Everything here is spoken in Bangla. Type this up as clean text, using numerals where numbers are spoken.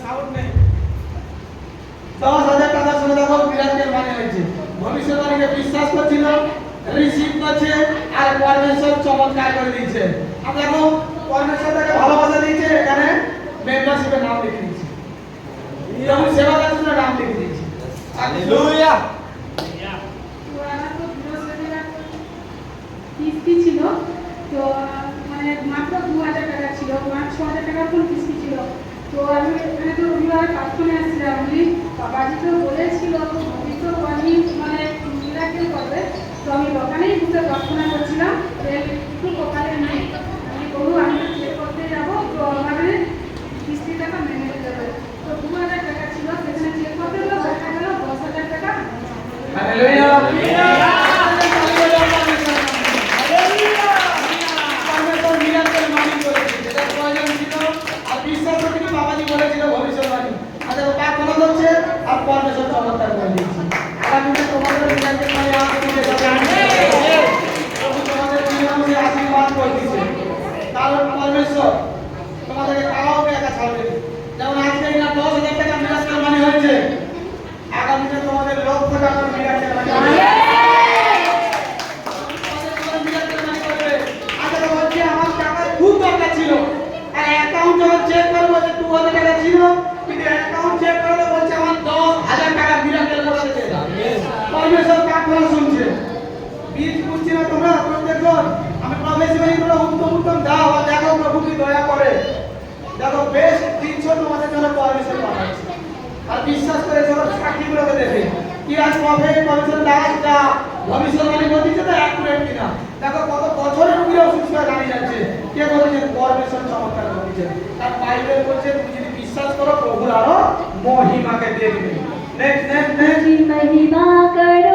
সাউন্ড নেই। 10,000 টাকা শুনে দেখো মিরাকেল মানে হয়েছে। ভবিষ্যৎবাণীকে বিশ্বাস করছিল, রিসিভ করছে, আর পরমেশ্বর চমৎকার করে দিয়েছে। আর দেখো পরমেশ্বর তাকে ভালোবাসা দিয়েছে, এখানে মেম্বারশিপের নাম লিখে দিয়েছে, যেমন সেবা কাজের জন্য নাম লিখে দিয়েছে। হালেলুয়া। কিস্তি ছিল তো মানে মাত্র 2,000 টাকা ছিল, 5,000 টাকার কোন কিস্তি ছিল। তো আমি এখানে তো রবিবার প্রার্থনে আসছিলাম, আমি বাবাজি তো বলেছিল ভবিষ্যৎবাণী মানে মিরাকেল করবে। তো আমি দোকানেই বসে প্রার্থনা করছিলাম, একটু কপালে নেই, আমি বলু আমি চেক করতে যাবো, তো আমাদের কিস্তি টাকা মেনে দেবে। তো 2,000 টাকা ছিল, সেখানে চেক করতে গেলো, দেখা গেল 10,000 টাকা। হালেলুয়া। বাবাজি বলেছিল ভবিষ্যৎবাণী, আর প্রার্থনা করছে আর পরমেশ্বর চমৎকার করে দিয়েছে। আগামী দিনে তোমাদের মিরাকেল মানে আসতে যাবে, প্রভু তোমাদের জীবনে আশীর্বাদ করে দিয়েছে। কারণ পরমেশ্বর তোমাদেরকে কাউকে একা ছাড়বে না। যেমন আজকে এটা 10,000 টাকা মিরাকেল মানে হয়েছে, আগামী দিনে তোমাদের লক্ষ টাকার মিরাকেল মানে হবে। আমার টাকার খুব দরকার ছিল, আর অ্যাকাউন্ট যখন চেক করবো যে 2,000 টাকা ছিল, কিন্তু অ্যাকাউন্ট চেক করলে বলছে আমার 10,000 টাকা মিরাকেল করে দিয়েছে। পরমেশ্বর প্রার্থনা শুনছে। বীজ বুঝছি না তোমরা প্রত্যেকজন, আমি প্রবেশবাণী করে উত্তম দাও, আর দেখো প্রভু কি দয়া করে। দেখো বেশ দিচ্ছ তোমাদের জন্য পরমেশ্বর পাঠাচ্ছে, আর বিশ্বাস করে চলো সাক্ষীগুলোকে দেখে কি আজ পরমেশ্বর লাগাচ্ছা ভবিষ্যৎবাণী বলছে তো অ্যাকুরেট কিনা। দেখো কত বছরের উপরে অসুস্থ দাঁড়িয়ে যাচ্ছে, কে বলেছেন পরমেশ্বর চমৎকার বলেছেন। তার বাইবেল বলছে তুমি যদি বিশ্বাস করো প্রভুর আরো মহিমাকে দেখবে। নেক্সট মহিমা করো